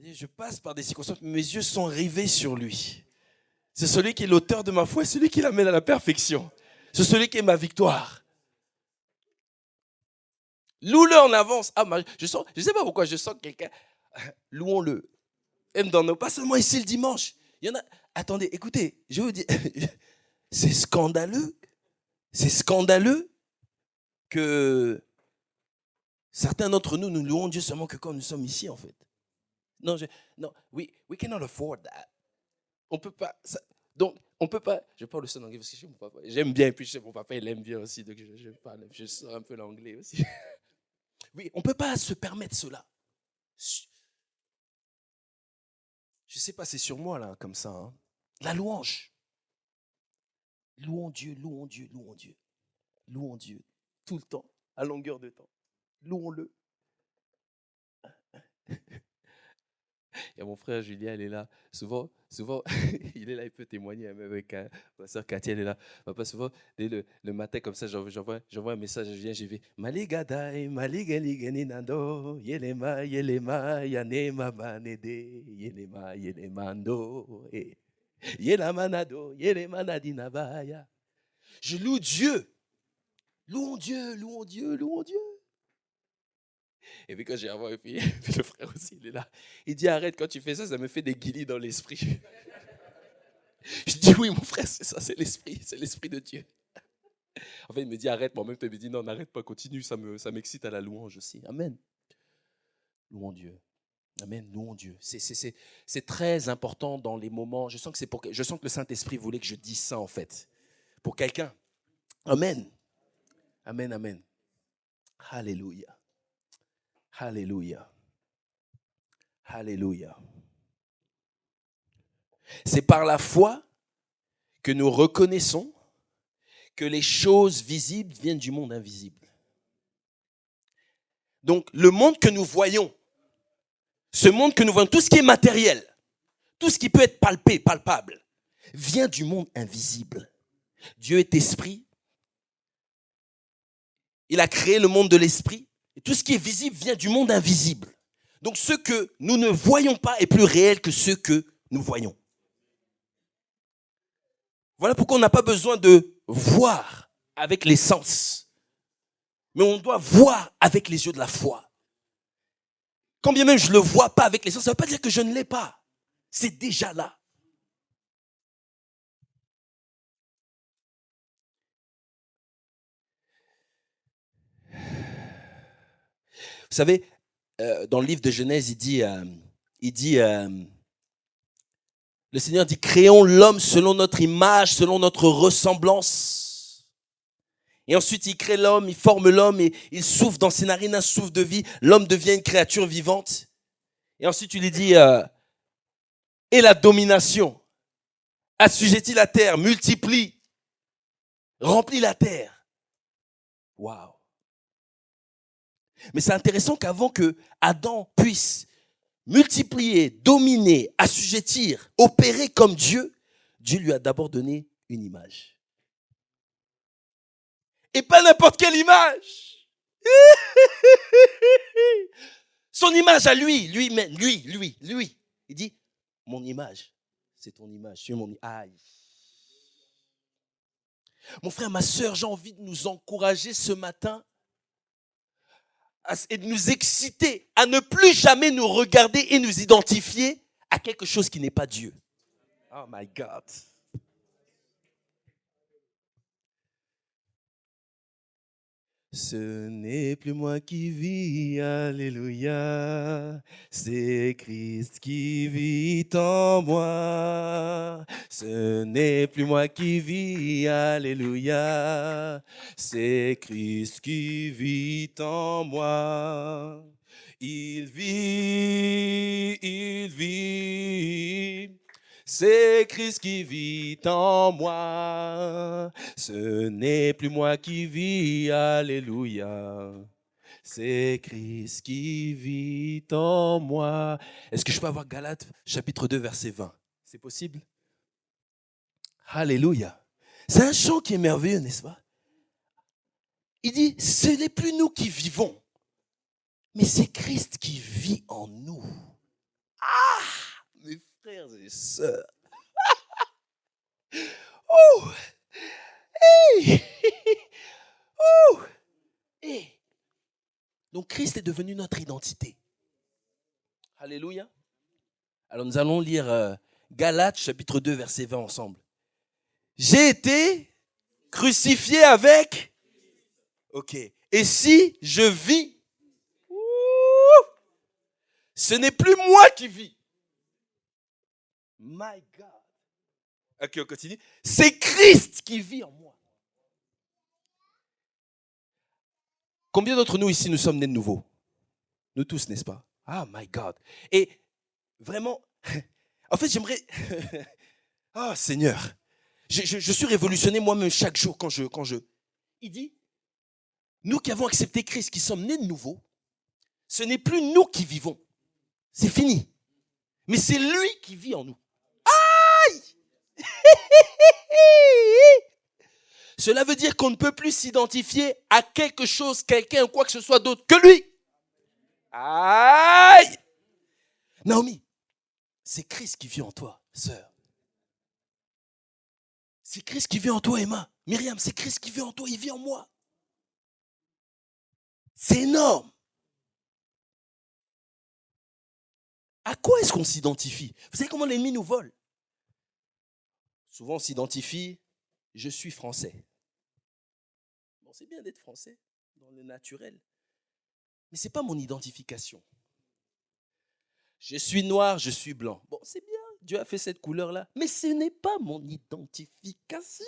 Je passe par des circonstances, mais mes yeux sont rivés sur lui. C'est celui qui est l'auteur de ma foi, celui qui l'amène à la perfection. C'est celui qui est ma victoire. Loue-le en avance. Ah, je sais pas pourquoi, je sens que quelqu'un, louons-le. Même dans nos, pas seulement ici le dimanche. Il y en a, attendez, écoutez, je vous dis, c'est scandaleux que certains d'entre nous, nous louons Dieu seulement que quand nous sommes ici, en fait. Non, we cannot afford that. On peut pas, donc, on peut pas, je parle le seul anglais parce que chez mon papa, j'aime bien, et puis chez mon papa, il aime bien aussi, donc je sors un peu l'anglais aussi. Oui, on peut pas se permettre cela. Je sais pas, c'est sur moi, là, comme ça. Hein. La louange. Louons Dieu, louons Dieu, louons Dieu. Louons Dieu, tout le temps, à longueur de temps. Louons-le. Il y a mon frère Julien, il est là. Souvent, il est là, il peut témoigner, même avec ma soeur Katia, elle est là. Papa, souvent, dès le matin, comme ça, j'envoie un message à Julien, j'ai vu Maligadai, Maligaligani Nando, Yelema, Yanema Manede, Yelemando, Yelamanado, Yelemanadinabaya. Je loue Dieu. Louons Dieu, louons Dieu, louons Dieu. Et puis quand j'ai envoyé, puis le frère aussi, il est là. Il dit, arrête, quand tu fais ça, ça me fait des guilis dans l'esprit. Je dis, oui, mon frère, c'est ça, c'est l'esprit de Dieu. En fait, il me dit, arrête, mais en même temps, il me dit, non, n'arrête pas, continue, ça m'excite à la louange aussi. Amen. Louons Dieu. Amen, louons Dieu. C'est très important dans les moments, je sens que le Saint-Esprit voulait que je dise ça, en fait, pour quelqu'un. Amen. Amen, amen. Alléluia. Alléluia. Alléluia. C'est par la foi que nous reconnaissons que les choses visibles viennent du monde invisible. Donc, le monde que nous voyons, ce monde que nous voyons, tout ce qui est matériel, tout ce qui peut être palpable, vient du monde invisible. Dieu est esprit. Il a créé le monde de l'esprit. Et tout ce qui est visible vient du monde invisible. Donc, ce que nous ne voyons pas est plus réel que ce que nous voyons. Voilà pourquoi on n'a pas besoin de voir avec les sens. Mais on doit voir avec les yeux de la foi. Quand bien même je ne le vois pas avec les sens, ça ne veut pas dire que je ne l'ai pas. C'est déjà là. Vous savez, dans le livre de Genèse, le Seigneur dit, créons l'homme selon notre image, selon notre ressemblance. Et ensuite, il crée l'homme, il forme l'homme et il souffle dans ses narines un souffle de vie. L'homme devient une créature vivante. Et ensuite, il lui dit, et la domination, assujettis la terre, multiplie, remplis la terre. Waouh! Mais c'est intéressant qu'avant que Adam puisse multiplier, dominer, assujettir, opérer comme Dieu, Dieu lui a d'abord donné une image. Et pas n'importe quelle image. Son image à lui. Il dit, mon image, c'est ton image. Tu es mon image. Aïe. Mon frère, ma sœur, j'ai envie de nous encourager ce matin et de nous exciter à ne plus jamais nous regarder et nous identifier à quelque chose qui n'est pas Dieu. Oh my God. Ce n'est plus moi qui vis, alléluia, c'est Christ qui vit en moi. Ce n'est plus moi qui vis, alléluia, c'est Christ qui vit en moi. Il vit. C'est Christ qui vit en moi. Ce n'est plus moi qui vis, alléluia. C'est Christ qui vit en moi. Est-ce que je peux avoir Galates chapitre 2 verset 20? C'est possible? Alléluia. C'est un chant qui est merveilleux, n'est-ce pas? Il dit, ce n'est plus nous qui vivons, mais c'est Christ qui vit en nous. et sœurs. Oh! Hey! Oh! Hey! Donc Christ est devenu notre identité. Alléluia. Alors nous allons lire Galates chapitre 2 verset 20 ensemble. J'ai été crucifié avec. Ok. Et si je vis, ce n'est plus moi qui vis. My God. Ok, on continue. C'est Christ qui vit en moi. Combien d'entre nous ici nous sommes nés de nouveau? Nous tous, n'est-ce pas? Ah, my God. Et vraiment, en fait, j'aimerais... Ah, Seigneur. Je suis révolutionné moi-même chaque jour quand je... Il dit, nous qui avons accepté Christ, qui sommes nés de nouveau, ce n'est plus nous qui vivons. C'est fini. Mais c'est lui qui vit en nous. Aïe! Cela veut dire qu'on ne peut plus s'identifier à quelque chose, quelqu'un ou quoi que ce soit d'autre que lui. Aïe! Naomi, c'est Christ qui vit en toi, sœur. C'est Christ qui vit en toi, Emma. Myriam, c'est Christ qui vit en toi, il vit en moi. C'est énorme. À quoi est-ce qu'on s'identifie? Vous savez comment l'ennemi nous vole? Souvent, on s'identifie, je suis français. Bon, c'est bien d'être français, dans le naturel. Mais ce n'est pas mon identification. Je suis noir, je suis blanc. Bon, c'est bien, Dieu a fait cette couleur-là. Mais ce n'est pas mon identification.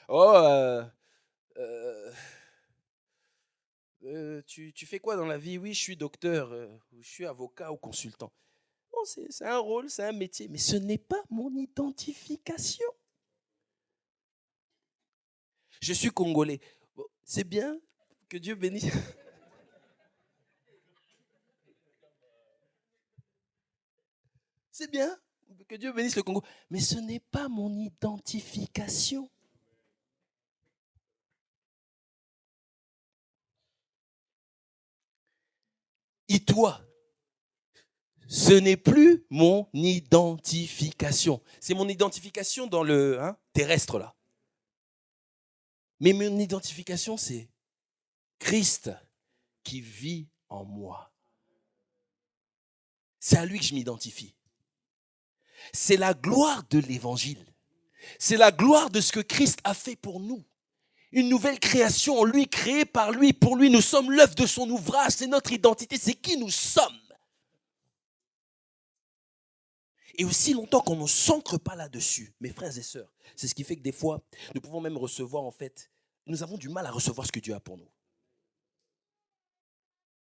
Oh, tu fais quoi dans la vie? Oui, je suis docteur, je suis avocat ou consultant. Bon, c'est un rôle, c'est un métier, mais ce n'est pas mon identification. Je suis congolais. Bon, c'est bien, que Dieu bénisse. C'est bien, que Dieu bénisse le Congo. Mais ce n'est pas mon identification. Et toi, ce n'est plus mon identification. C'est mon identification dans le terrestre là. Mais mon identification, c'est Christ qui vit en moi. C'est à lui que je m'identifie. C'est la gloire de l'évangile. C'est la gloire de ce que Christ a fait pour nous. Une nouvelle création en lui, créée par lui, pour lui. Nous sommes l'œuvre de son ouvrage, c'est notre identité, c'est qui nous sommes. Et aussi longtemps qu'on ne s'ancre pas là-dessus, mes frères et sœurs, c'est ce qui fait que des fois, nous pouvons même recevoir en fait, nous avons du mal à recevoir ce que Dieu a pour nous.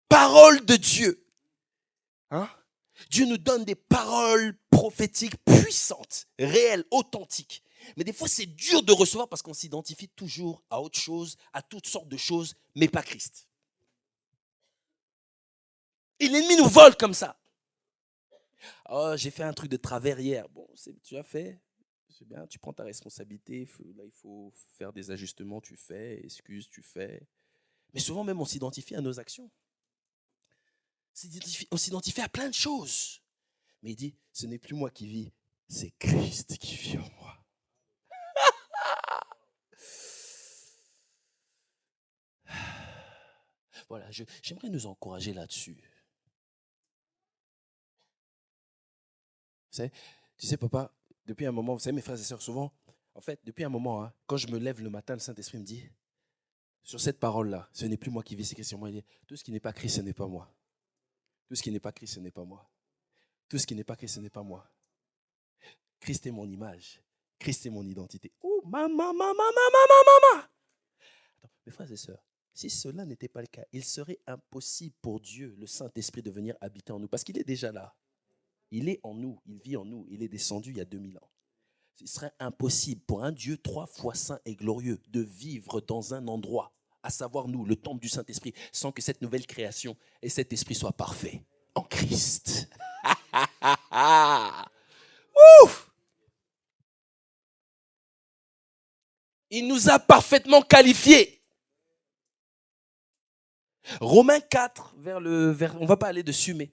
Parole de Dieu. Dieu nous donne des paroles prophétiques puissantes, réelles, authentiques. Mais des fois, c'est dur de recevoir parce qu'on s'identifie toujours à autre chose, à toutes sortes de choses, mais pas Christ. Et l'ennemi nous vole comme ça. Oh, j'ai fait un truc de travers hier. Bon, tu as fait, c'est bien, tu prends ta responsabilité. Là, il faut faire des ajustements, tu fais, excuse, tu fais. Mais souvent même, on s'identifie à nos actions. On s'identifie à plein de choses. Mais il dit, ce n'est plus moi qui vis, c'est Christ qui vit en moi. Voilà, j'aimerais nous encourager là-dessus. Tu sais, papa, depuis un moment, vous savez, mes frères et sœurs, souvent, en fait, depuis un moment, quand je me lève le matin, le Saint-Esprit me dit, sur cette parole-là, ce n'est plus moi qui vis, c'est Christ sur moi. Il dit, tout ce qui n'est pas Christ, ce n'est pas moi. Tout ce qui n'est pas Christ, ce n'est pas moi. Tout ce qui n'est pas Christ, ce n'est pas moi. Christ est mon image. Christ est mon identité. Oh, maman. Attends, mes frères et sœurs, si cela n'était pas le cas, il serait impossible pour Dieu, le Saint-Esprit, de venir habiter en nous. Parce qu'il est déjà là. Il est en nous, il vit en nous. Il est descendu il y a 2000 ans. Il serait impossible pour un Dieu 3 fois saint et glorieux de vivre dans un endroit, à savoir nous, le temple du Saint-Esprit, sans que cette nouvelle création et cet esprit soient parfaits en Christ. Ouf! Il nous a parfaitement qualifiés. Romains 4, on ne va pas aller dessus, mais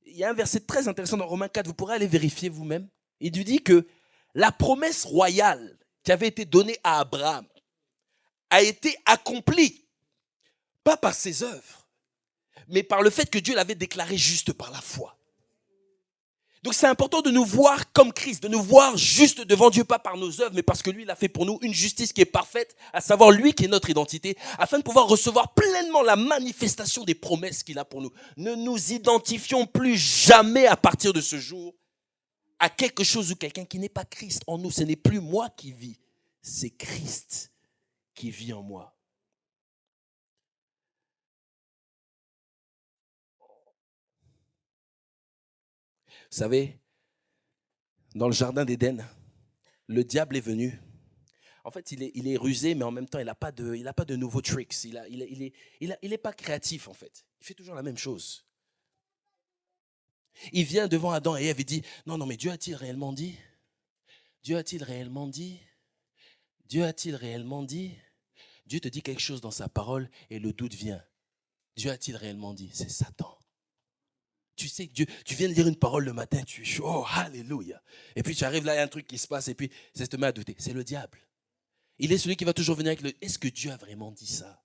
il y a un verset très intéressant dans Romains 4, vous pourrez aller vérifier vous-même. Il nous dit que la promesse royale qui avait été donnée à Abraham a été accomplie, pas par ses œuvres, mais par le fait que Dieu l'avait déclaré juste par la foi. Donc c'est important de nous voir comme Christ, de nous voir juste devant Dieu, pas par nos œuvres, mais parce que lui, il a fait pour nous une justice qui est parfaite, à savoir lui qui est notre identité, afin de pouvoir recevoir pleinement la manifestation des promesses qu'il a pour nous. Ne nous identifions plus jamais à partir de ce jour à quelque chose ou quelqu'un qui n'est pas Christ en nous. Ce n'est plus moi qui vis, c'est Christ qui vit en moi. Vous savez, dans le jardin d'Éden, le diable est venu. En fait, il est rusé, mais en même temps, il n'a pas de nouveaux tricks. Il est pas créatif, en fait. Il fait toujours la même chose. Il vient devant Adam et Ève et dit, non, mais Dieu a-t-il réellement dit? Dieu a-t-il réellement dit? Dieu a-t-il réellement dit? Dieu te dit quelque chose dans sa parole et le doute vient. Dieu a-t-il réellement dit? C'est Satan. Tu sais que Dieu, tu viens de lire une parole le matin, tu es chaud, oh, alléluia. Et puis tu arrives là, il y a un truc qui se passe et puis ça te met à douter. C'est le diable. Il est celui qui va toujours venir avec le « Est-ce que Dieu a vraiment dit ça ?»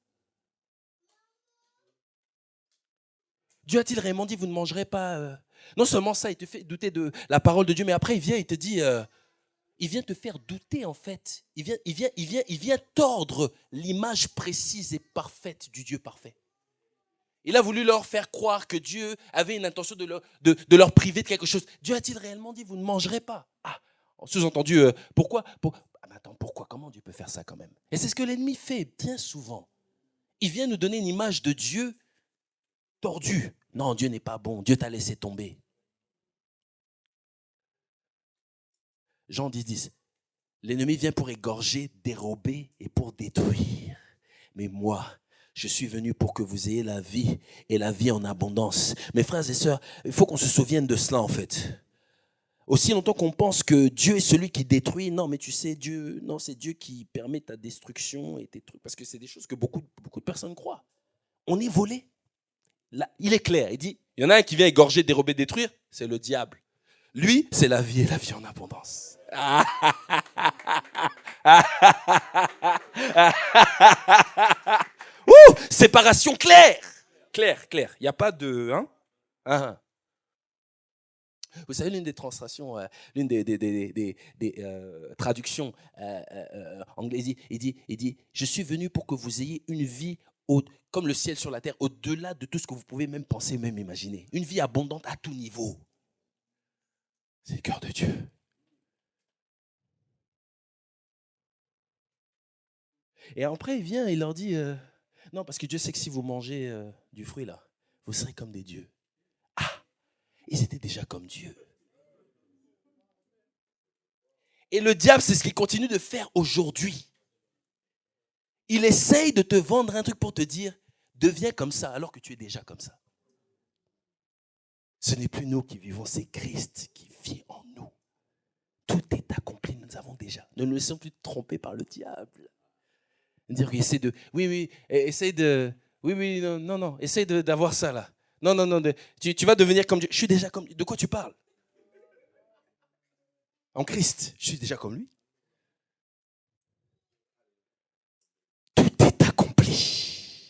Dieu a-t-il vraiment dit « Vous ne mangerez pas ?» Non seulement ça, il te fait douter de la parole de Dieu, mais après il vient, il te dit, il vient te faire douter en fait. Il vient tordre l'image précise et parfaite du Dieu parfait. Il a voulu leur faire croire que Dieu avait une intention de leur priver de quelque chose. Dieu a-t-il réellement dit « Vous ne mangerez pas ?» Ah, sous-entendu, pourquoi attends, pourquoi? Comment Dieu peut faire ça quand même? Et c'est ce que l'ennemi fait bien souvent. Il vient nous donner une image de Dieu tordue. Non, Dieu n'est pas bon. Dieu t'a laissé tomber. Jean 10. L'ennemi vient pour égorger, dérober et pour détruire. Mais moi, je suis venu pour que vous ayez la vie et la vie en abondance. Mes frères et sœurs, il faut qu'on se souvienne de cela en fait. Aussi longtemps qu'on pense que Dieu est celui qui détruit, non, mais tu sais, c'est Dieu qui permet ta destruction et tes trucs, parce que c'est des choses que beaucoup de personnes croient. On est volé. Là, il est clair, il dit, il y en a un qui vient égorger, dérober, détruire, c'est le diable. Lui, c'est la vie et la vie en abondance. Ouh, séparation claire. Claire. Il n'y a pas de... Vous savez, l'une des translations, l'une des traductions anglaises, il dit, je suis venu pour que vous ayez une vie comme le ciel sur la terre, au-delà de tout ce que vous pouvez même penser, même imaginer. Une vie abondante à tout niveau. C'est le cœur de Dieu. Et après, il vient et il leur dit, non, parce que Dieu sait que si vous mangez du fruit là, vous serez comme des dieux. Ah, ils étaient déjà comme Dieu. Et le diable, c'est ce qu'il continue de faire aujourd'hui. Il essaye de te vendre un truc pour te dire, deviens comme ça, alors que tu es déjà comme ça. Ce n'est plus nous qui vivons, c'est Christ qui vit en nous. Tout est accompli, nous avons déjà. Ne nous laissons plus tromper par le diable. Dire qu'il essaie de, non, essaie d'avoir ça là. Non, tu vas devenir comme Dieu. Je suis déjà comme Dieu. De quoi tu parles? En Christ, je suis déjà comme lui. Tout est accompli.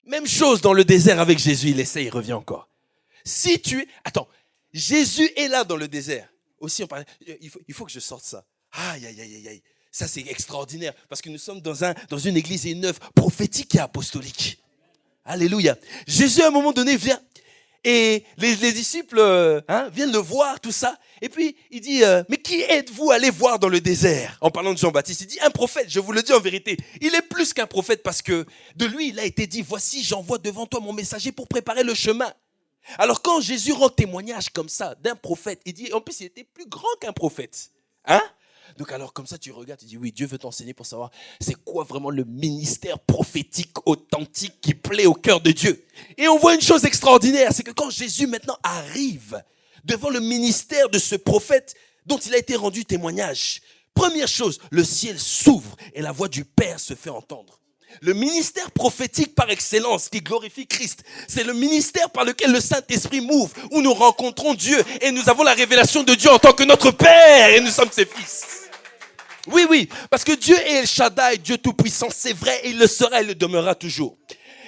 Même chose dans le désert avec Jésus, il essaie, il revient encore. Attends, Jésus est là dans le désert. Aussi, on parlait, il faut que je sorte ça. Aïe. Ça, c'est extraordinaire parce que nous sommes dans une église et une œuvre prophétique et apostolique. Alléluia. Jésus, à un moment donné, vient et les disciples viennent le voir, tout ça. Et puis, il dit, mais qui êtes-vous allé voir dans le désert? En parlant de Jean-Baptiste, il dit, un prophète, je vous le dis en vérité. Il est plus qu'un prophète parce que de lui, il a été dit, voici, j'envoie devant toi mon messager pour préparer le chemin. Alors quand Jésus rend témoignage comme ça d'un prophète, il dit, en plus il était plus grand qu'un prophète. Donc alors comme ça tu regardes, tu dis oui, Dieu veut t'enseigner pour savoir c'est quoi vraiment le ministère prophétique authentique qui plaît au cœur de Dieu. Et on voit une chose extraordinaire, c'est que quand Jésus maintenant arrive devant le ministère de ce prophète dont il a été rendu témoignage, Première chose, le ciel s'ouvre et la voix du Père se fait entendre. Le ministère prophétique par excellence qui glorifie Christ, c'est le ministère par lequel le Saint-Esprit m'ouvre, où nous rencontrons Dieu et nous avons la révélation de Dieu en tant que notre Père et nous sommes ses fils. Oui, parce que Dieu est El Shaddai, Dieu Tout-Puissant, c'est vrai, et il le sera, il le demeurera toujours.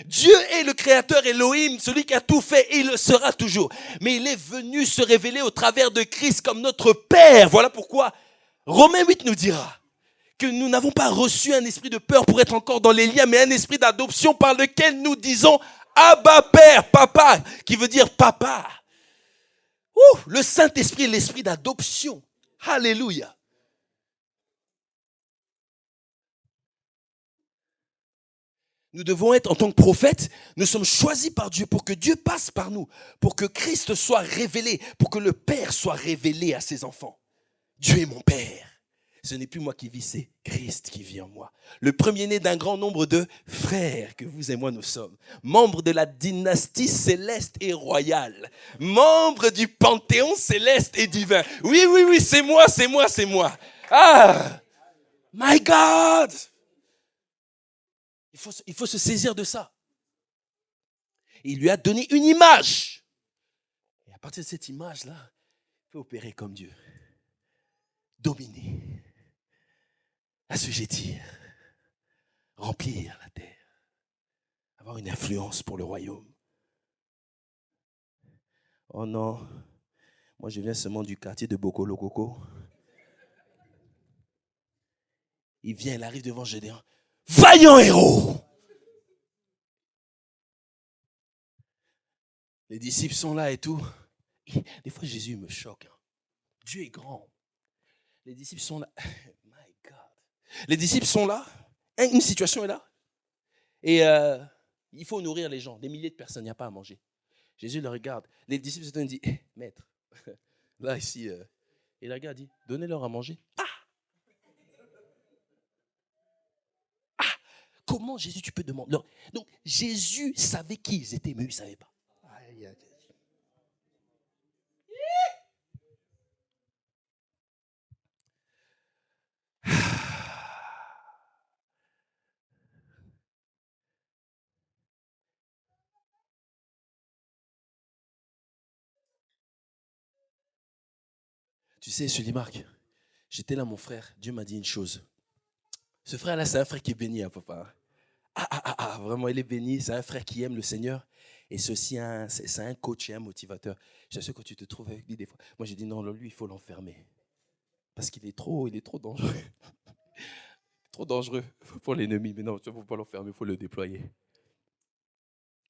Dieu est le créateur Elohim, celui qui a tout fait, et il le sera toujours. Mais il est venu se révéler au travers de Christ comme notre Père. Voilà pourquoi Romains 8 nous dira que nous n'avons pas reçu un esprit de peur pour être encore dans les liens, mais un esprit d'adoption par lequel nous disons Abba Père, Papa, qui veut dire Papa. Le Saint-Esprit est l'esprit d'adoption. Alléluia. Nous devons être, en tant que prophètes, nous sommes choisis par Dieu pour que Dieu passe par nous, pour que Christ soit révélé, pour que le Père soit révélé à ses enfants. Dieu est mon Père. Ce n'est plus moi qui vis, c'est Christ qui vit en moi. Le premier-né d'un grand nombre de frères que vous et moi nous sommes. Membres de la dynastie céleste et royale. Membres du panthéon céleste et divin. Oui, c'est moi. Ah! My God! Il faut se saisir de ça. Il lui a donné une image. Et à partir de cette image-là, il peut opérer comme Dieu. Dominer. Assujettir, remplir la terre, avoir une influence pour le royaume. Oh non, moi je viens seulement du quartier de Bokolo-Koko. Il arrive devant Gédéon. Vaillant héros! Les disciples sont là et tout. Et des fois Jésus me choque. Dieu est grand. Les disciples sont là. My God. Les disciples sont là, une situation est là, et il faut nourrir les gens, des milliers de personnes, il n'y a pas à manger. Jésus le regarde, les disciples se tournent et disent, maître, là ici, il regarde, dit, donnez-leur à manger. Comment Jésus tu peux demander? Donc Jésus savait qui ils étaient, mais eux, ils ne savaient pas. Tu sais, Sulimarc, j'étais là, mon frère, Dieu m'a dit une chose. Ce frère-là, c'est un frère qui est béni, hein, papa. Vraiment, il est béni, c'est un frère qui aime le Seigneur. Et c'est un coach et un motivateur. J'assure que tu te trouves avec lui des fois. Moi, j'ai dit non, lui, il faut l'enfermer. Parce qu'il est trop dangereux. Trop dangereux pour l'ennemi. Mais non, il ne faut pas l'enfermer, il faut le déployer.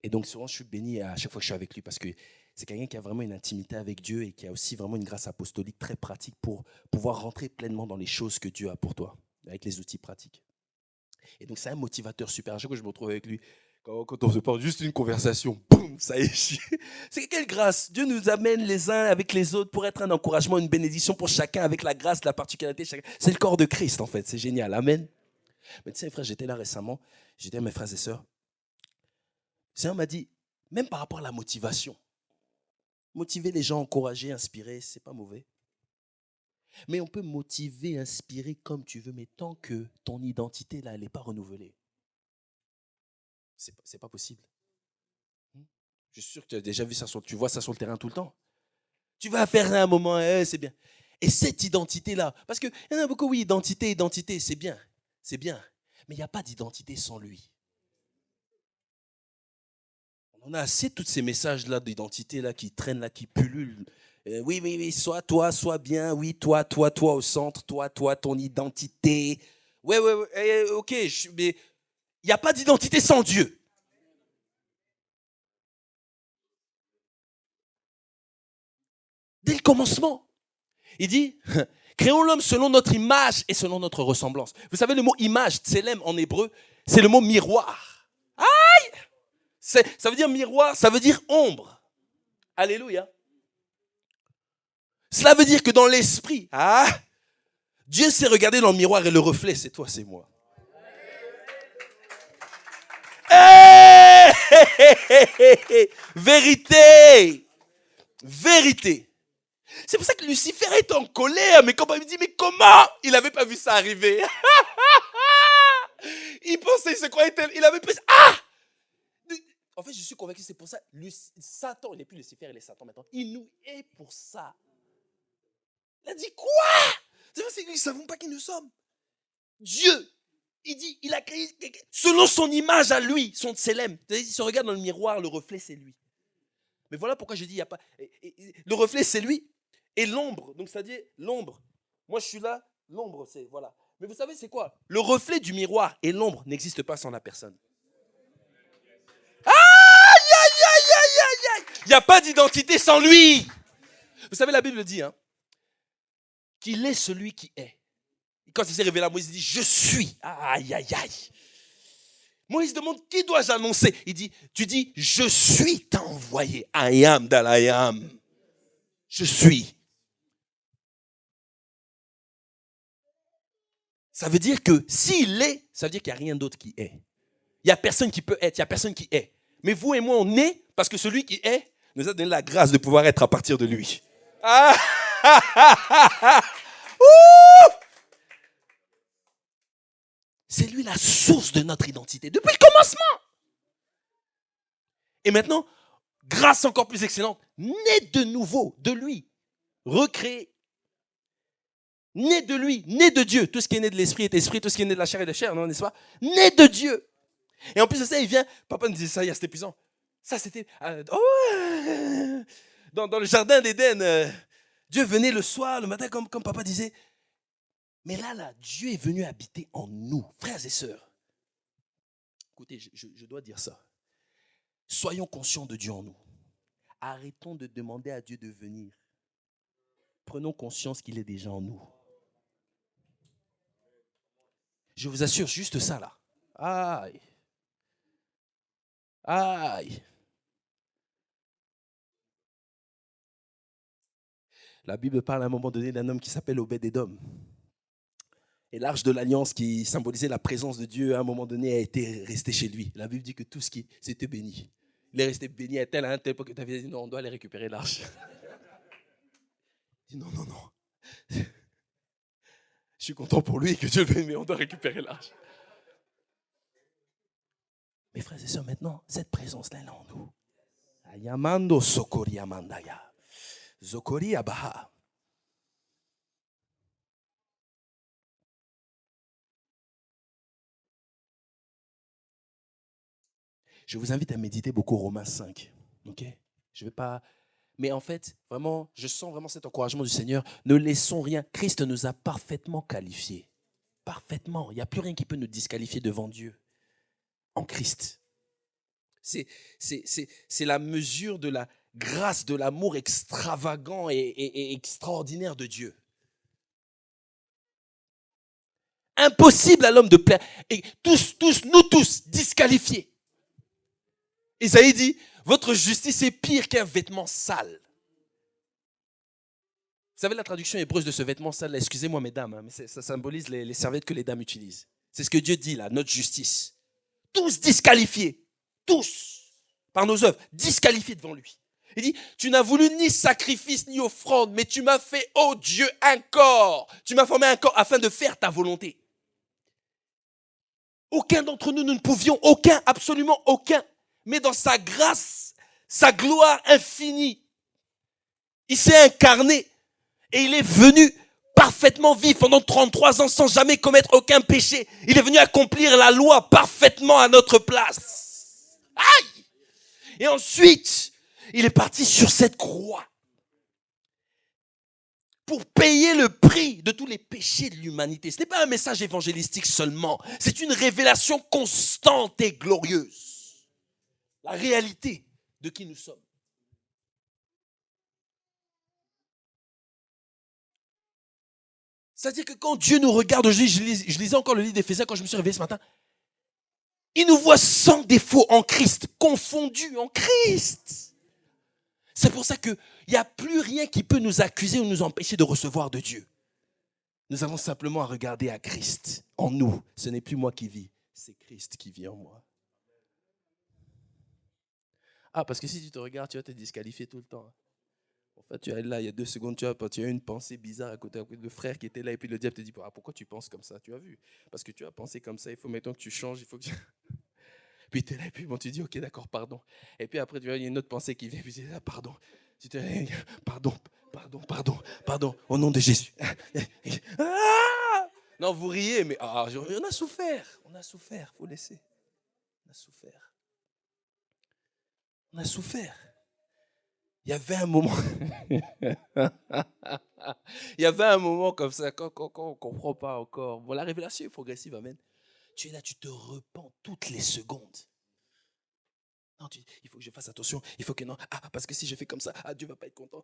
Et donc, souvent, je suis béni à chaque fois que je suis avec lui parce que c'est quelqu'un qui a vraiment une intimité avec Dieu et qui a aussi vraiment une grâce apostolique très pratique pour pouvoir rentrer pleinement dans les choses que Dieu a pour toi, avec les outils pratiques. Et donc, c'est un motivateur super. À chaque fois que je me retrouve avec lui, quand on se parle juste une conversation, boum, ça échit. C'est quelle grâce. Dieu nous amène les uns avec les autres pour être un encouragement, une bénédiction pour chacun avec la grâce, la particularité de chacun. C'est le corps de Christ, en fait. C'est génial. Amen. Mais tu sais, frère, j'étais là récemment. J'étais à mes frères et sœurs. Le Seigneur m'a dit, même par rapport à la motivation, motiver les gens, encourager, inspirer, c'est pas mauvais. Mais on peut motiver, inspirer comme tu veux, mais tant que ton identité, là, elle n'est pas renouvelée. C'est pas possible. Je suis sûr que tu as déjà vu ça, tu vois ça sur le terrain tout le temps. Tu vas faire un moment, c'est bien. Et cette identité-là, parce qu'il y en a beaucoup, oui, identité, c'est bien. Mais il n'y a pas d'identité sans lui. On a assez tous ces messages-là d'identité là qui traînent, là, qui pullulent. Oui, sois toi, sois bien. Oui, toi au centre. Toi, ton identité. Ouais, ok. Mais il n'y a pas d'identité sans Dieu. Dès le commencement, il dit, créons l'homme selon notre image et selon notre ressemblance. Vous savez, le mot image, tselem en hébreu, c'est le mot miroir. Aïe! Ça veut dire miroir, ça veut dire ombre. Alléluia. Cela veut dire que dans l'esprit, Dieu s'est regardé dans le miroir et le reflet, c'est toi, c'est moi. Vérité. C'est pour ça que Lucifer est en colère. Mais quand il me dit, mais comment il n'avait pas vu ça arriver? Il pensait, il se croyait tel. Il avait pris. Ah! En fait, je suis convaincu, c'est pour ça. Satan, il n'est plus Lucifer, il est Satan maintenant. Il nous hait pour ça. Il a dit quoi? Ils ne savent pas qui nous sommes. Dieu, il dit, il a créé selon son image à lui, son tselem. Il se regarde dans le miroir, le reflet, c'est lui. Mais voilà pourquoi je dis, il n'y a pas. Le reflet, c'est lui. Et l'ombre, donc c'est-à-dire l'ombre. Moi, je suis là, l'ombre, c'est. Voilà. Mais vous savez, c'est quoi? Le reflet du miroir et l'ombre n'existent pas sans la personne. Aïe, aïe, aïe, aïe, aïe, aïe. Il n'y a pas d'identité sans lui. Vous savez, la Bible dit qu'il est celui qui est. Quand il s'est révélé à Moïse, il dit, je suis. Aïe, aïe, aïe. Moïse demande, qui dois-je annoncer? Il dit, tu dis, je suis, t'as envoyé. I am that I am. Je suis. Ça veut dire que s'il est, ça veut dire qu'il n'y a rien d'autre qui est. Il n'y a personne qui peut être, il n'y a personne qui est. Mais vous et moi, on est parce que celui qui est nous a donné la grâce de pouvoir être à partir de lui. Ah! C'est lui la source de notre identité depuis le commencement. Et maintenant, grâce encore plus excellente, né de nouveau, de lui, recréé. Né de lui, né de Dieu. Tout ce qui est né de l'esprit est esprit, tout ce qui est né de la chair est de chair, non, n'est-ce pas? Né de Dieu. Et en plus de ça, il vient, papa nous disait ça il y a cet épisode. Ça, c'était dans le jardin d'Éden. Dieu venait le soir, le matin, comme papa disait. Mais là, Dieu est venu habiter en nous, frères et sœurs. Écoutez, je dois dire ça. Soyons conscients de Dieu en nous. Arrêtons de demander à Dieu de venir. Prenons conscience qu'il est déjà en nous. Je vous assure, juste ça là. Aïe. Aïe. La Bible parle à un moment donné d'un homme qui s'appelle Obed-Édom. Et l'arche de l'alliance qui symbolisait la présence de Dieu, à un moment donné, a été restée chez lui. La Bible dit que tout ce qui s'était béni. Il est resté béni à tel point que tu avais dit non, on doit aller récupérer l'arche. Il dit non. Je suis content pour lui que Dieu le bénisse, mais on doit récupérer l'arche. Mes frères et sœurs, maintenant, cette présence-là, elle est en nous. Ayamando sokori amandaya. Zokori abaha. Je vous invite à méditer beaucoup Romains 5. Ok? Je ne vais pas. Mais en fait, vraiment, je sens vraiment cet encouragement du Seigneur. Ne laissons rien. Christ nous a parfaitement qualifiés. Parfaitement. Il n'y a plus rien qui peut nous disqualifier devant Dieu. En Christ. C'est la mesure de la grâce, de l'amour extravagant et extraordinaire de Dieu. Impossible à l'homme de plaire. Et nous tous, disqualifiés. Isaïe dit, votre justice est pire qu'un vêtement sale. Vous savez la traduction hébreuse de ce vêtement sale, excusez-moi mesdames, mais ça symbolise les serviettes que les dames utilisent. C'est ce que Dieu dit là, notre justice. Tous disqualifiés, tous, par nos œuvres, disqualifiés devant lui. Il dit, tu n'as voulu ni sacrifice ni offrande, mais tu m'as fait, oh Dieu, un corps. Tu m'as formé un corps afin de faire ta volonté. Aucun d'entre nous, nous ne pouvions, aucun, absolument aucun. Mais dans sa grâce, sa gloire infinie, il s'est incarné et il est venu parfaitement vivre pendant 33 ans sans jamais commettre aucun péché. Il est venu accomplir la loi parfaitement à notre place. Aïe! Et ensuite, il est parti sur cette croix pour payer le prix de tous les péchés de l'humanité. Ce n'est pas un message évangélistique seulement, c'est une révélation constante et glorieuse. La réalité de qui nous sommes. C'est-à-dire que quand Dieu nous regarde aujourd'hui, je lisais encore le livre d'Éphésiens quand je me suis réveillé ce matin, il nous voit sans défaut en Christ, confondus en Christ. C'est pour ça qu'il n'y a plus rien qui peut nous accuser ou nous empêcher de recevoir de Dieu. Nous avons simplement à regarder à Christ en nous. Ce n'est plus moi qui vis, c'est Christ qui vit en moi. Ah, parce que si tu te regardes, tu vas te disqualifier tout le temps. En fait, tu es là, il y a 2 secondes, tu as une pensée bizarre à côté de le frère qui était là, et puis le diable te dit, ah, pourquoi tu penses comme ça? Tu as vu? Parce que tu as pensé comme ça, il faut maintenant que tu changes, il faut que tu... Puis tu es là, et puis bon, tu dis, ok, d'accord, pardon. Et puis après, tu vois, il y a une autre pensée qui vient, puis tu dis, ah, pardon. Tu te dis, pardon, au nom de Jésus. Ah! Non, vous riez, mais on a souffert, faut laisser. On a souffert. On a souffert. Il y avait un moment, il y avait un moment comme ça, quand on ne comprend pas encore. Bon, la révélation est progressive, amen. Tu es là, tu te repens toutes les secondes. Non, il faut que je fasse attention, il faut que non. Ah, parce que si je fais comme ça, Dieu ne va pas être content.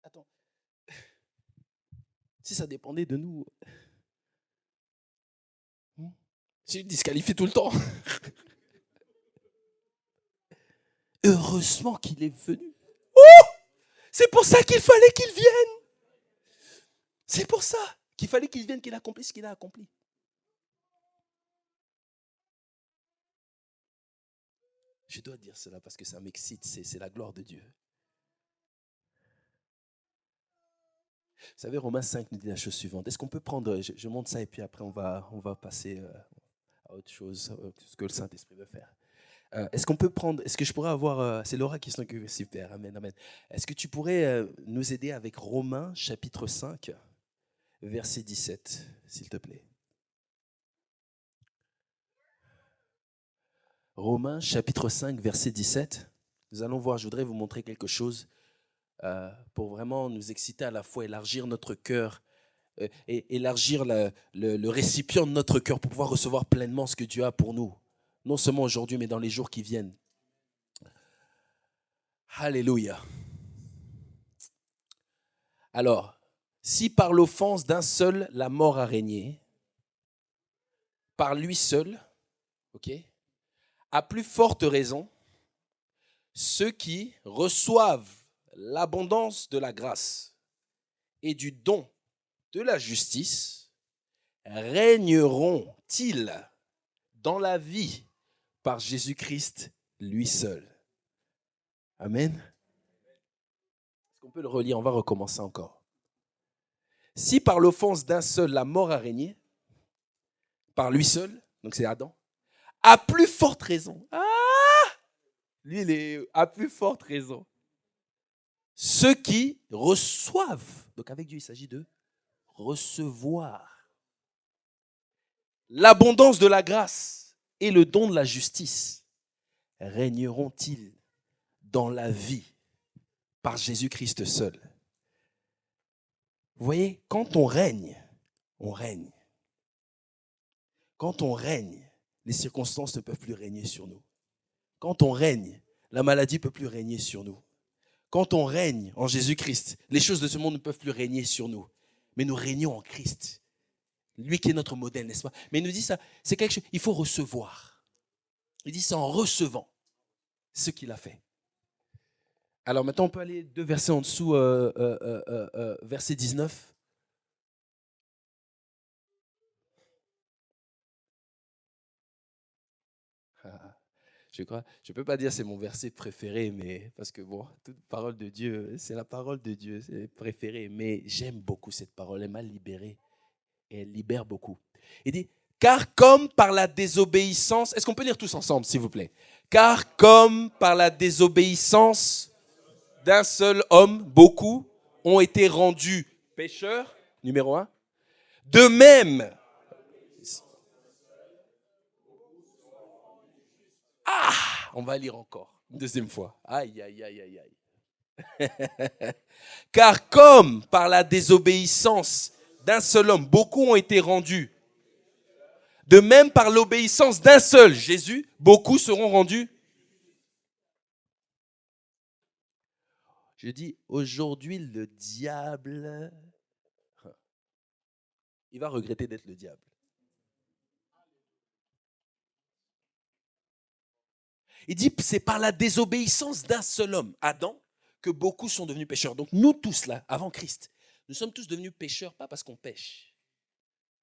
Attends. Si ça dépendait de nous, je disqualifie tout le temps. Heureusement qu'il est venu. Oh! C'est pour ça qu'il fallait qu'il vienne. C'est pour ça qu'il fallait qu'il vienne, qu'il accomplisse ce qu'il a accompli. Je dois dire cela parce que ça m'excite, c'est la gloire de Dieu. Vous savez, Romains 5 nous dit la chose suivante. Est-ce qu'on peut prendre, je montre ça et puis après on va passer à autre chose, ce que le Saint-Esprit veut faire. Est-ce qu'on peut prendre, est-ce que je pourrais avoir, c'est Laura qui s'en occupe, super, amen, amen. Est-ce que tu pourrais nous aider avec Romains chapitre 5, verset 17, s'il te plaît? Romains chapitre 5, verset 17. Nous allons voir, je voudrais vous montrer quelque chose pour vraiment nous exciter à la fois, élargir notre cœur, et élargir le récipient de notre cœur pour pouvoir recevoir pleinement ce que Dieu a pour nous. Non seulement aujourd'hui, mais dans les jours qui viennent. Alléluia. Alors, si par l'offense d'un seul la mort a régné, par lui seul, ok, à plus forte raison, ceux qui reçoivent l'abondance de la grâce et du don de la justice régneront-ils dans la vie par Jésus-Christ lui seul? Amen. Est-ce qu'on peut le relire? On va recommencer encore. Si par l'offense d'un seul la mort a régné, par lui seul, donc c'est Adam, à plus forte raison, lui il est à plus forte raison, ceux qui reçoivent, donc avec Dieu il s'agit de recevoir l'abondance de la grâce et le don de la justice, régneront-ils dans la vie par Jésus-Christ seul? Vous voyez, quand on règne, on règne. Quand on règne, les circonstances ne peuvent plus régner sur nous. Quand on règne, la maladie ne peut plus régner sur nous. Quand on règne en Jésus-Christ, les choses de ce monde ne peuvent plus régner sur nous. Mais nous régnons en Christ. Lui qui est notre modèle, n'est-ce pas? Mais il nous dit ça, c'est quelque chose, il faut recevoir. Il dit ça en recevant ce qu'il a fait. Alors maintenant, on peut aller 2 versets en dessous, verset 19. Je ne peux pas dire c'est mon verset préféré, mais parce que bon, toute parole de Dieu, c'est la parole de Dieu, c'est préféré. Mais j'aime beaucoup cette parole, elle m'a libéré et elle libère beaucoup. Il dit, car comme par la désobéissance, est-ce qu'on peut lire tous ensemble, s'il vous plaît? Car comme par la désobéissance d'un seul homme, beaucoup ont été rendus pécheurs, numéro 1. De même, on va lire encore, une deuxième fois. Aïe, aïe, aïe, aïe, aïe. Car comme par la désobéissance d'un seul homme, beaucoup ont été rendus. De même par l'obéissance d'un seul, Jésus, beaucoup seront rendus. Je dis, aujourd'hui, le diable, il va regretter d'être le diable. Il dit, c'est par la désobéissance d'un seul homme, Adam, que beaucoup sont devenus pécheurs. Donc nous tous là, avant Christ, nous sommes tous devenus pécheurs, pas parce qu'on pêche,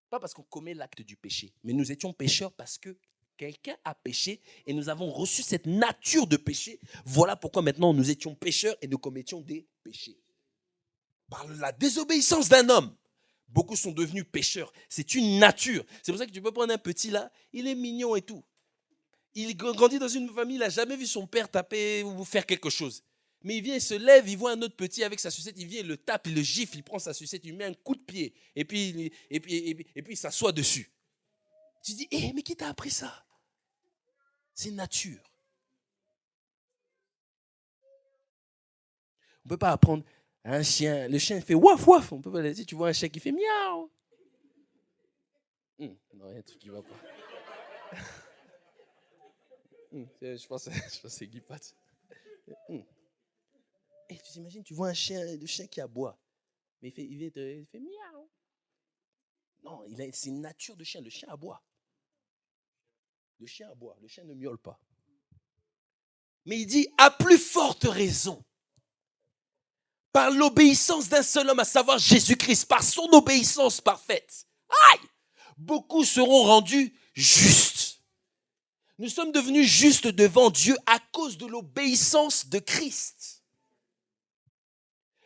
pas parce qu'on commet l'acte du péché, mais nous étions pécheurs parce que Quelqu'un a péché et nous avons reçu cette nature de péché. Voilà pourquoi maintenant nous étions pécheurs et nous commettions des péchés. Par la désobéissance d'un homme, beaucoup sont devenus pécheurs. C'est une nature. C'est pour ça que tu peux prendre un petit là, il est mignon et tout. Il grandit dans une famille, il n'a jamais vu son père taper ou faire quelque chose. Mais il vient, il se lève, il voit un autre petit avec sa sucette, il vient, il le tape, il le gifle, il prend sa sucette, il met un coup de pied et puis il s'assoit dessus. Tu dis, mais qui t'a appris ça? C'est nature. On ne peut pas apprendre à un chien. Le chien fait waf waf. On peut pas dire, tu vois un chien qui fait miaou. Non, il y a un truc qui ne va pas. Je pense que c'est Guy Pat. Et tu t'imagines, tu vois un chien, le chien qui aboie. Mais il fait miaou. Non, c'est une nature de chien. Le chien aboie. Le chien aboie. Le chien ne miaule pas. Mais il dit, à plus forte raison, par l'obéissance d'un seul homme, à savoir Jésus-Christ, par son obéissance parfaite, beaucoup seront rendus justes. Nous sommes devenus justes devant Dieu à cause de l'obéissance de Christ.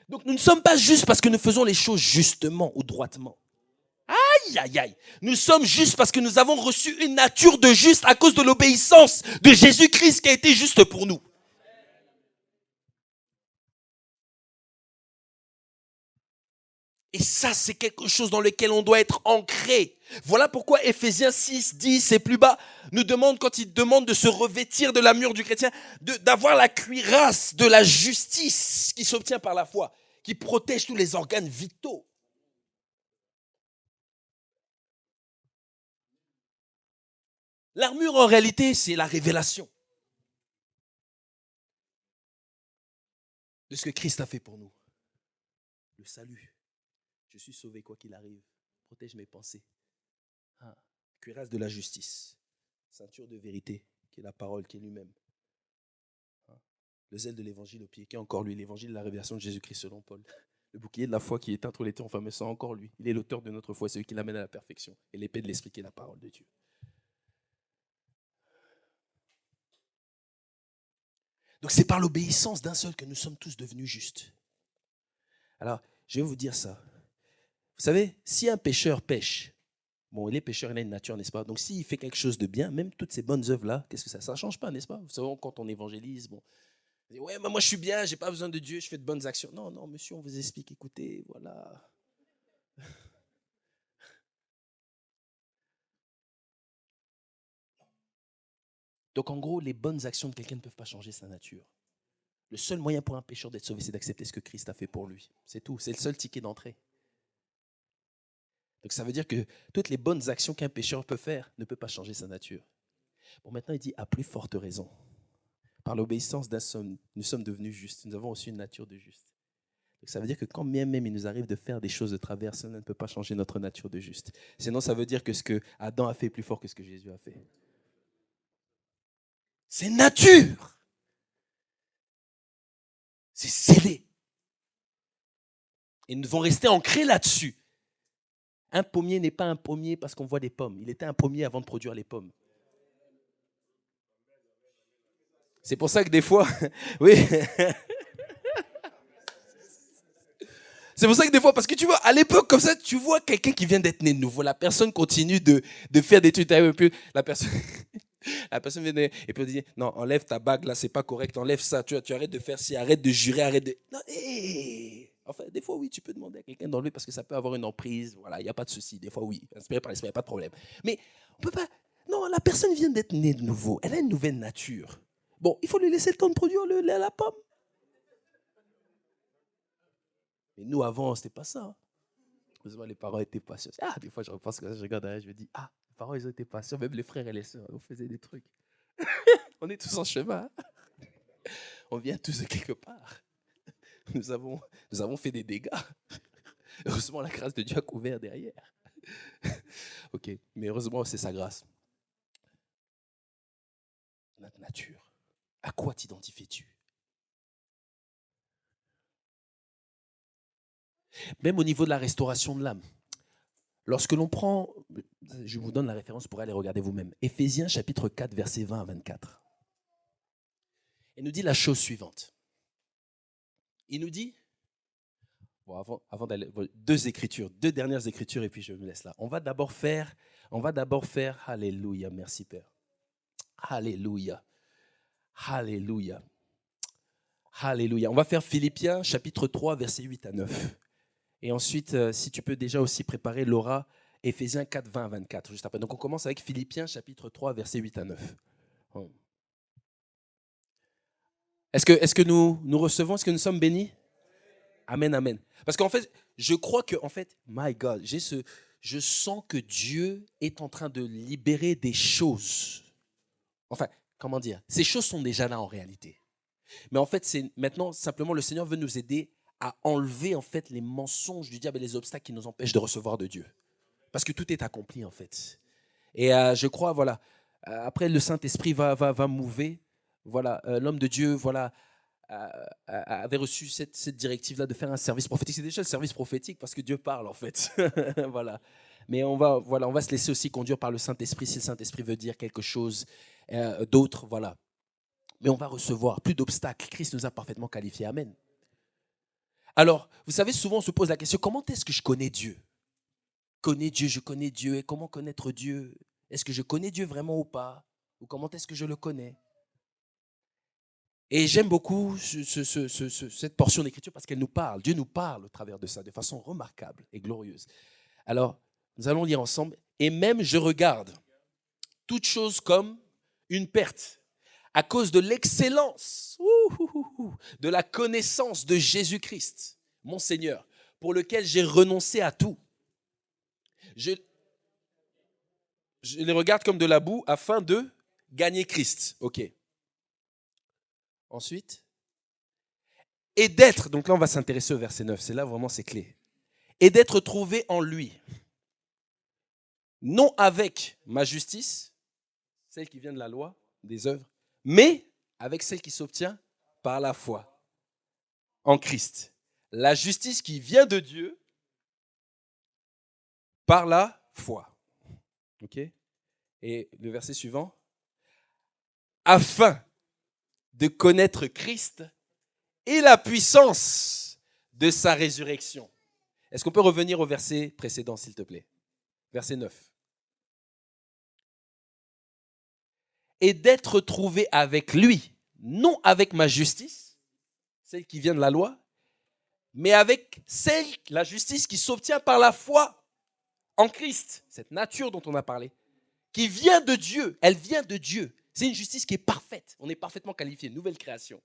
Donc nous ne sommes pas justes parce que nous faisons les choses justement ou droitement. Aïe, aïe, aïe. Nous sommes justes parce que nous avons reçu une nature de juste à cause de l'obéissance de Jésus-Christ qui a été juste pour nous. Et ça, c'est quelque chose dans lequel on doit être ancré. Voilà pourquoi Éphésiens 6, 10 et plus bas nous demande, quand il demande de se revêtir de l'armure du chrétien, d'avoir la cuirasse de la justice qui s'obtient par la foi, qui protège tous les organes vitaux. L'armure, en réalité, c'est la révélation de ce que Christ a fait pour nous. Le salut. Je suis sauvé quoi qu'il arrive. Protège mes pensées. Cuirasse de la justice. Ceinture de vérité, qui est la parole, qui est lui-même. Le zèle de l'évangile au pied, qui est encore lui. L'évangile de la révélation de Jésus-Christ selon Paul. Le bouclier de la foi qui est entre les deux, enfin, mais c'est encore lui. Il est l'auteur de notre foi, c'est lui qui l'amène à la perfection. Et l'épée de l'esprit qui est la parole de Dieu. Donc c'est par l'obéissance d'un seul que nous sommes tous devenus justes. Alors, je vais vous dire ça. Vous savez, si un pécheur pêche, bon, il est pécheur, il a une nature, n'est-ce pas? Donc s'il fait quelque chose de bien, même toutes ces bonnes œuvres-là, qu'est-ce que ça ne change pas, n'est-ce pas? Vous savez, quand on évangélise, bon, on dit, ouais, mais moi je suis bien, je n'ai pas besoin de Dieu, je fais de bonnes actions. Non, non, monsieur, on vous explique, écoutez, voilà. Donc en gros, les bonnes actions de quelqu'un ne peuvent pas changer sa nature. Le seul moyen pour un pécheur d'être sauvé, c'est d'accepter ce que Christ a fait pour lui. C'est tout, c'est le seul ticket d'entrée. Donc ça veut dire que toutes les bonnes actions qu'un pécheur peut faire ne peuvent pas changer sa nature. Bon, maintenant il dit à plus forte raison. Par l'obéissance d'un seul, nous sommes devenus justes. Nous avons aussi une nature de juste. Donc ça veut dire que quand même il nous arrive de faire des choses de travers, cela ne peut pas changer notre nature de juste. Sinon ça veut dire que ce que Adam a fait est plus fort que ce que Jésus a fait. C'est nature. C'est scellé. Et nous devons rester ancrés là-dessus. Un pommier n'est pas un pommier parce qu'on voit des pommes. Il était un pommier avant de produire les pommes. C'est pour ça que des fois, oui. C'est pour ça que des fois, parce que tu vois, à l'époque, comme ça, tu vois quelqu'un qui vient d'être né de nouveau. La personne continue de faire des trucs. Et puis la personne vient et puis on dit, non, enlève ta bague, là, c'est pas correct. Enlève ça, tu arrêtes de faire ci, arrête de jurer, arrête de... Non, Enfin, des fois, oui, tu peux demander à quelqu'un d'enlever parce que ça peut avoir une emprise. Voilà, il n'y a pas de souci. Des fois, oui, inspiré par l'esprit, il n'y a pas de problème. Mais on peut pas... Non, la personne vient d'être née de nouveau. Elle a une nouvelle nature. Bon, il faut lui laisser le temps de produire la pomme. Mais nous, avant, c'était pas ça. Heureusement, les parents étaient patients. Des fois, je repense que je regarde derrière, je me dis, les parents, ils ont été patients. Même les frères et les sœurs, on faisait des trucs. On est tous en chemin. On vient tous de quelque part. Nous avons fait des dégâts. Heureusement, la grâce de Dieu a couvert derrière. Ok, mais heureusement, c'est sa grâce. Notre nature. À quoi t'identifies-tu? Même au niveau de la restauration de l'âme. Lorsque l'on prend, je vous donne la référence pour aller regarder vous-même, Éphésiens chapitre 4, versets 20 à 24. Il nous dit la chose suivante. Il nous dit, bon, avant d'aller, deux dernières écritures et puis je me laisse là. On va d'abord faire, alléluia, merci Père. Alléluia, alléluia, alléluia. On va faire Philippiens chapitre 3, versets 8 à 9. Et ensuite, si tu peux déjà aussi préparer Laura, Éphésiens 4, 20 à 24, juste après. Donc on commence avec Philippiens chapitre 3, versets 8 à 9. Est-ce que nous recevons, est-ce que nous sommes bénis? Amen, amen. Parce qu'en fait, je crois que, en fait, my God, je sens que Dieu est en train de libérer des choses. Enfin, comment dire? Ces choses sont déjà là en réalité. Mais en fait, c'est maintenant simplement le Seigneur veut nous aider à enlever en fait les mensonges du diable et les obstacles qui nous empêchent de recevoir de Dieu. Parce que tout est accompli en fait. Et je crois, voilà, après le Saint-Esprit va mouver. Voilà, l'homme de Dieu, voilà, avait reçu cette directive-là de faire un service prophétique. C'est déjà le service prophétique parce que Dieu parle en fait. Voilà. Mais on va se laisser aussi conduire par le Saint-Esprit si le Saint-Esprit veut dire quelque chose d'autre. Voilà. Mais on va recevoir plus d'obstacles. Christ nous a parfaitement qualifiés. Amen. Alors, vous savez, souvent on se pose la question, comment est-ce que je connais Dieu? Je connais Dieu. Et comment connaître Dieu? Est-ce que je connais Dieu vraiment ou pas? Ou comment est-ce que je le connais? Et j'aime beaucoup cette portion d'écriture parce qu'elle nous parle. Dieu nous parle au travers de ça de façon remarquable et glorieuse. Alors, nous allons lire ensemble. Et même je regarde toute chose comme une perte à cause de l'excellence de la connaissance de Jésus-Christ, mon Seigneur, pour lequel j'ai renoncé à tout. Je les regarde comme de la boue afin de gagner Christ. OK. Ensuite, et d'être, donc là on va s'intéresser au verset 9, c'est là vraiment c'est clé. Et d'être trouvé en lui, non avec ma justice, celle qui vient de la loi, des œuvres, mais avec celle qui s'obtient par la foi en Christ. La justice qui vient de Dieu par la foi. OK? Et le verset suivant, afin de connaître Christ et la puissance de sa résurrection. Est-ce qu'on peut revenir au verset précédent, s'il te plaît? Verset 9. Et d'être trouvé avec lui, non avec ma justice, celle qui vient de la loi, mais avec la justice qui s'obtient par la foi en Christ, cette nature dont on a parlé, qui vient de Dieu, elle vient de Dieu. C'est une justice qui est parfaite, on est parfaitement qualifié, nouvelle création.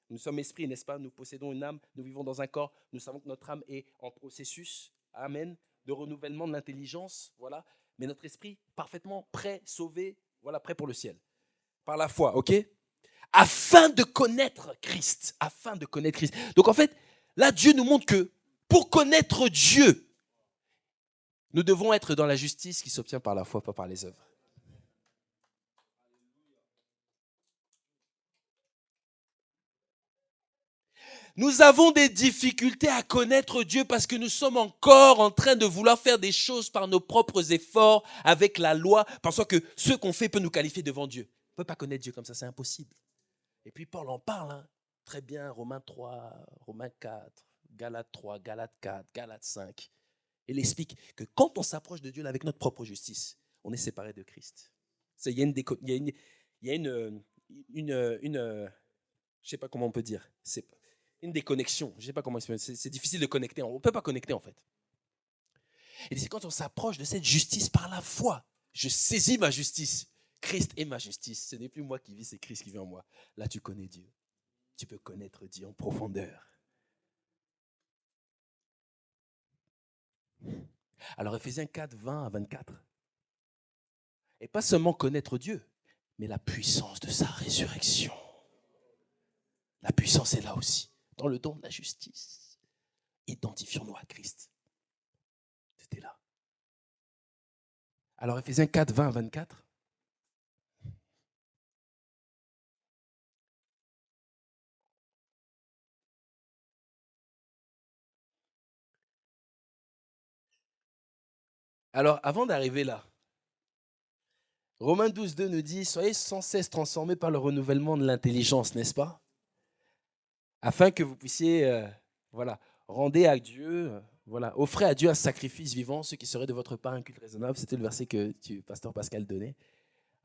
Nous sommes esprits, n'est-ce pas? Nous possédons une âme, nous vivons dans un corps, nous savons que notre âme est en processus, amen, de renouvellement de l'intelligence, voilà. Mais notre esprit, parfaitement prêt, sauvé, voilà, prêt pour le ciel. Par la foi, ok? Afin de connaître Christ. Afin de connaître Christ. Donc en fait, là, Dieu nous montre que pour connaître Dieu, nous devons être dans la justice qui s'obtient par la foi, pas par les œuvres. Nous avons des difficultés à connaître Dieu parce que nous sommes encore en train de vouloir faire des choses par nos propres efforts avec la loi, pensant que ce qu'on fait peut nous qualifier devant Dieu. On ne peut pas connaître Dieu comme ça, c'est impossible. Et puis Paul en parle, hein, très bien, Romains 3, Romains 4, Galates 3, Galates 4, Galates 5. Il explique que quand on s'approche de Dieu avec notre propre justice, on est séparé de Christ. Il y a une je sais pas comment on peut dire, c'est une déconnexion. Je sais pas comment c'est difficile de connecter. On ne peut pas connecter en fait. Et c'est quand on s'approche de cette justice par la foi. Je saisis ma justice. Christ est ma justice. Ce n'est plus moi qui vis, c'est Christ qui vit en moi. Là, tu connais Dieu. Tu peux connaître Dieu en profondeur. Alors, Éphésiens 4, 20 à 24. Et pas seulement connaître Dieu, mais la puissance de sa résurrection. La puissance est là aussi, dans le don de la justice. Identifions-nous à Christ. C'était là. Alors, Éphésiens 4, 20 à 24. Alors, avant d'arriver là, Romains 12, 2 nous dit « Soyez sans cesse transformés par le renouvellement de l'intelligence, n'est-ce pas ?» Afin que vous puissiez, rendez à Dieu, offrez à Dieu un sacrifice vivant, ce qui serait de votre part un culte raisonnable. C'était le verset que pasteur Pascal donnait.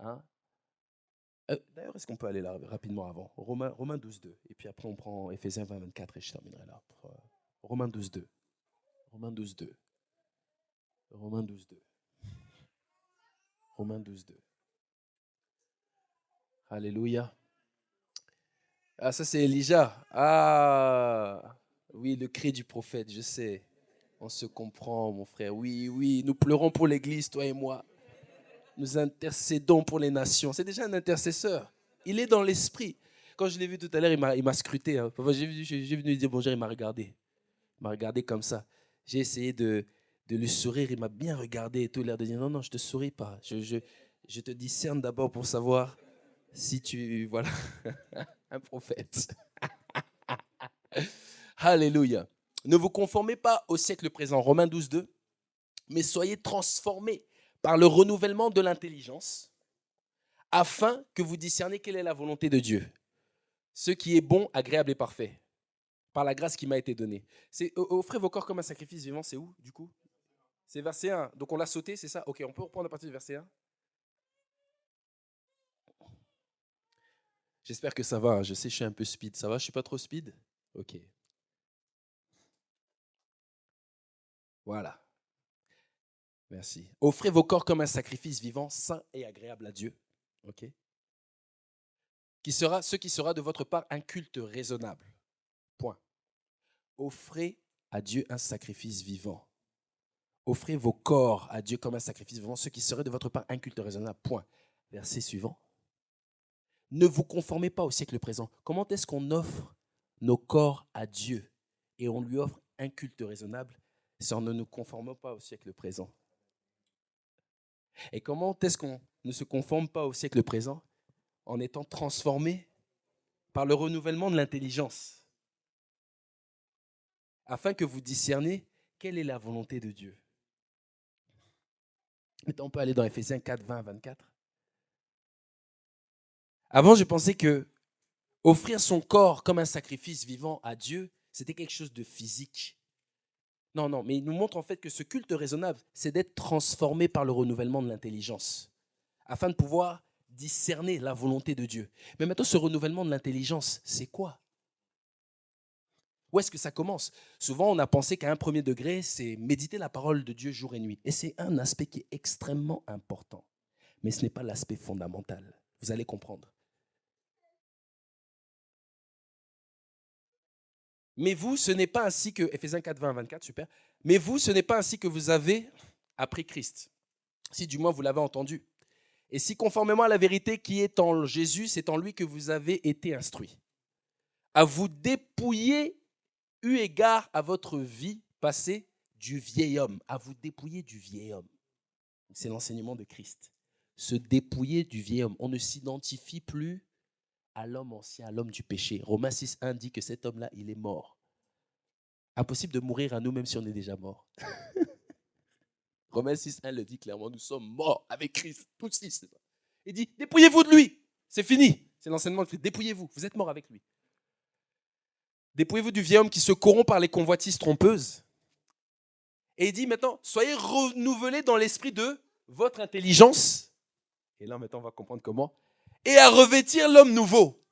Hein? D'ailleurs, est-ce qu'on peut aller là rapidement avant Romains 12, 2. Et puis après, on prend Éphésiens 20, 24 et je terminerai là. Romains 12, 2. Romains 12, 2. Romains 12, 2. Romains 12, 2. Alléluia. Ah, ça c'est Elijah. Ah, oui, le cri du prophète, je sais. On se comprend, mon frère. Oui, oui, nous pleurons pour l'Église, toi et moi. Nous intercédons pour les nations. C'est déjà un intercesseur. Il est dans l'esprit. Quand je l'ai vu tout à l'heure, il m'a scruté. Hein. J'ai venu lui dire bonjour, il m'a regardé. Il m'a regardé comme ça. J'ai essayé de lui sourire, il m'a bien regardé et tout, l'air de dire non, non, je ne te souris pas. Je te discerne d'abord pour savoir si tu... Voilà, un prophète. Alléluia. Ne vous conformez pas au siècle présent, Romains 12, 2, mais soyez transformés par le renouvellement de l'intelligence, afin que vous discerniez quelle est la volonté de Dieu, ce qui est bon, agréable et parfait, par la grâce qui m'a été donnée. Offrez vos corps comme un sacrifice vivant, c'est où du coup? C'est verset 1. Donc on l'a sauté, c'est ça? Ok, on peut reprendre à partir du verset 1. J'espère que ça va. Hein. Je sais, je suis un peu speed. Ça va? Je ne suis pas trop speed? Ok. Voilà. Merci. Offrez vos corps comme un sacrifice vivant, saint et agréable à Dieu. Ok. Ce qui sera de votre part un culte raisonnable. Point. Offrez à Dieu un sacrifice vivant. Offrez vos corps à Dieu comme un sacrifice vivant, ce qui serait de votre part un culte raisonnable. Point. Verset suivant. Ne vous conformez pas au siècle présent. Comment est-ce qu'on offre nos corps à Dieu et on lui offre un culte raisonnable si on ne nous conforme pas au siècle présent? Et comment est-ce qu'on ne se conforme pas au siècle présent en étant transformé par le renouvellement de l'intelligence afin que vous discerniez quelle est la volonté de Dieu? Maintenant, on peut aller dans Éphésiens 4, 20, 24. Avant, je pensais que offrir son corps comme un sacrifice vivant à Dieu, c'était quelque chose de physique. Non, non, mais il nous montre en fait que ce culte raisonnable, c'est d'être transformé par le renouvellement de l'intelligence, afin de pouvoir discerner la volonté de Dieu. Mais maintenant, ce renouvellement de l'intelligence, c'est quoi? Où est-ce que ça commence? Souvent, on a pensé qu'à un premier degré, c'est méditer la parole de Dieu jour et nuit. Et c'est un aspect qui est extrêmement important. Mais ce n'est pas l'aspect fondamental. Vous allez comprendre. Mais vous, ce n'est pas ainsi que, Éphésiens 4, 20, 24, super. Mais vous, ce n'est pas ainsi que vous avez appris Christ. Si du moins vous l'avez entendu. Et si conformément à la vérité qui est en Jésus, c'est en lui que vous avez été instruits. À vous dépouiller, eu égard à votre vie passée, du vieil homme. À vous dépouiller du vieil homme. C'est l'enseignement de Christ. Se dépouiller du vieil homme. On ne s'identifie plus à l'homme ancien, à l'homme du péché. Romains 6, 1 dit que cet homme-là, il est mort. Impossible de mourir à nous même si on est déjà mort. Romains 6, 1 le dit clairement, nous sommes morts avec Christ. Tous six. Il dit, dépouillez-vous de lui. C'est fini. C'est l'enseignement de Christ. Dépouillez-vous. Vous êtes mort avec lui. Dépouillez-vous du vieil homme qui se corrompt par les convoitises trompeuses. Et il dit maintenant, soyez renouvelés dans l'esprit de votre intelligence. Et là, maintenant, on va comprendre comment. Et à revêtir l'homme nouveau,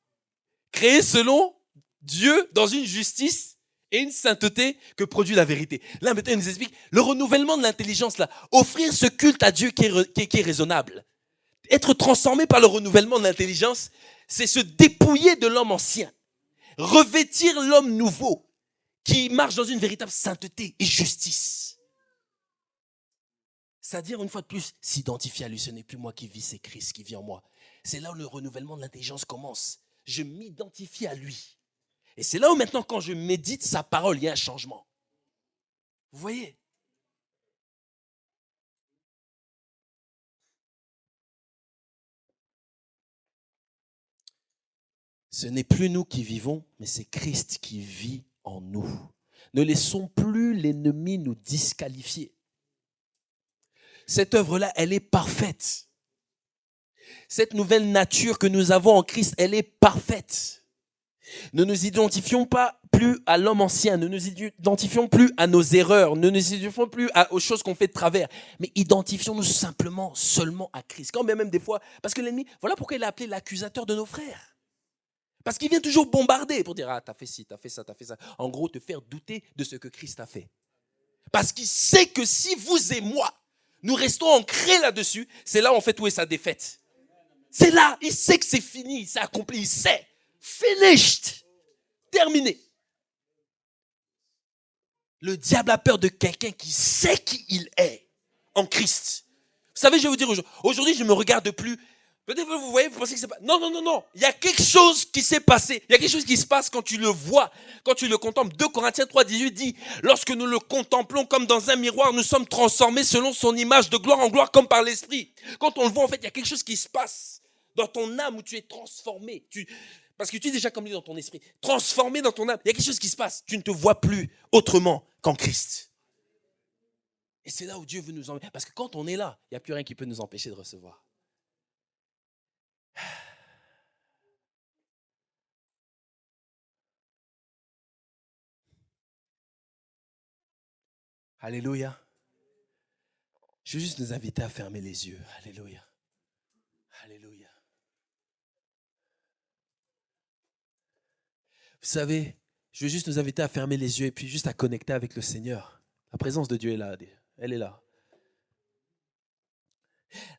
créé selon Dieu dans une justice et une sainteté que produit la vérité. Là, maintenant, il nous explique le renouvellement de l'intelligence, là, offrir ce culte à Dieu qui est raisonnable. Être transformé par le renouvellement de l'intelligence, c'est se dépouiller de l'homme ancien, revêtir l'homme nouveau qui marche dans une véritable sainteté et justice. C'est-à-dire, une fois de plus, s'identifier à lui. Ce n'est plus moi qui vis, c'est Christ qui vit en moi. C'est là où le renouvellement de l'intelligence commence. Je m'identifie à lui. Et c'est là où maintenant, quand je médite sa parole, il y a un changement. Vous voyez? Ce n'est plus nous qui vivons, mais c'est Christ qui vit en nous. Ne laissons plus l'ennemi nous disqualifier. Cette œuvre-là, elle est parfaite. Cette nouvelle nature que nous avons en Christ, elle est parfaite. Ne nous identifions pas plus à l'homme ancien, ne nous identifions plus à nos erreurs, ne nous identifions plus aux choses qu'on fait de travers, mais identifions-nous simplement, seulement à Christ. Quand même des fois, parce que l'ennemi, voilà pourquoi il a appelé l'accusateur de nos frères. Parce qu'il vient toujours bombarder pour dire, ah, t'as fait ci, t'as fait ça, t'as fait ça. En gros, te faire douter de ce que Christ a fait. Parce qu'il sait que si vous et moi, nous restons ancrés là-dessus, c'est là en fait où est sa défaite. C'est là, il sait que c'est fini, c'est accompli, il sait. Finished. Terminé. Le diable a peur de quelqu'un qui sait qui il est en Christ. Vous savez, je vais vous dire aujourd'hui, je ne me regarde plus. Peut-être vous voyez, vous pensez que c'est pas. Non, non, non, non. Il y a quelque chose qui s'est passé. Il y a quelque chose qui se passe quand tu le vois, quand tu le contemples. 2 Corinthiens 3,18 dit, lorsque nous le contemplons comme dans un miroir, nous sommes transformés selon son image de gloire en gloire comme par l'esprit. Quand on le voit, en fait, il y a quelque chose qui se passe dans ton âme où tu es transformé. Parce que tu es déjà comme lui dans ton esprit. Transformé dans ton âme. Il y a quelque chose qui se passe. Tu ne te vois plus autrement qu'en Christ. Et c'est là où Dieu veut nous emmener. Parce que quand on est là, il n'y a plus rien qui peut nous empêcher de recevoir. Alléluia. Je veux juste nous inviter à fermer les yeux. Alléluia. Alléluia. Vous savez, je veux juste nous inviter à fermer les yeux et puis juste à connecter avec le Seigneur. La présence de Dieu est là. Elle est là.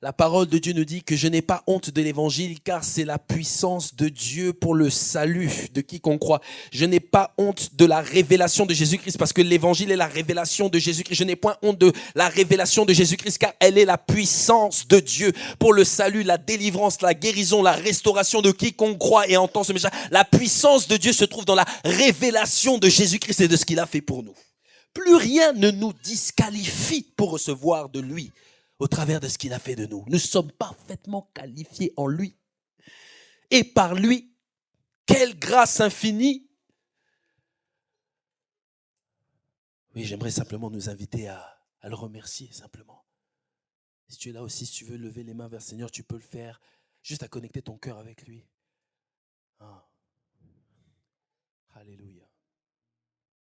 La parole de Dieu nous dit que je n'ai pas honte de l'évangile car c'est la puissance de Dieu pour le salut de quiconque croit. Je n'ai pas honte de la révélation de Jésus-Christ parce que l'évangile est la révélation de Jésus-Christ. Je n'ai point honte de la révélation de Jésus-Christ car elle est la puissance de Dieu pour le salut, la délivrance, la guérison, la restauration de quiconque croit et entend ce message. La puissance de Dieu se trouve dans la révélation de Jésus-Christ et de ce qu'il a fait pour nous. Plus rien ne nous disqualifie pour recevoir de lui. Au travers de ce qu'il a fait de nous. Nous sommes parfaitement qualifiés en lui. Et par lui, quelle grâce infinie. Oui, j'aimerais simplement nous inviter à le remercier, simplement. Si tu es là aussi, si tu veux lever les mains vers le Seigneur, tu peux le faire. Juste à connecter ton cœur avec lui. Ah. Alléluia.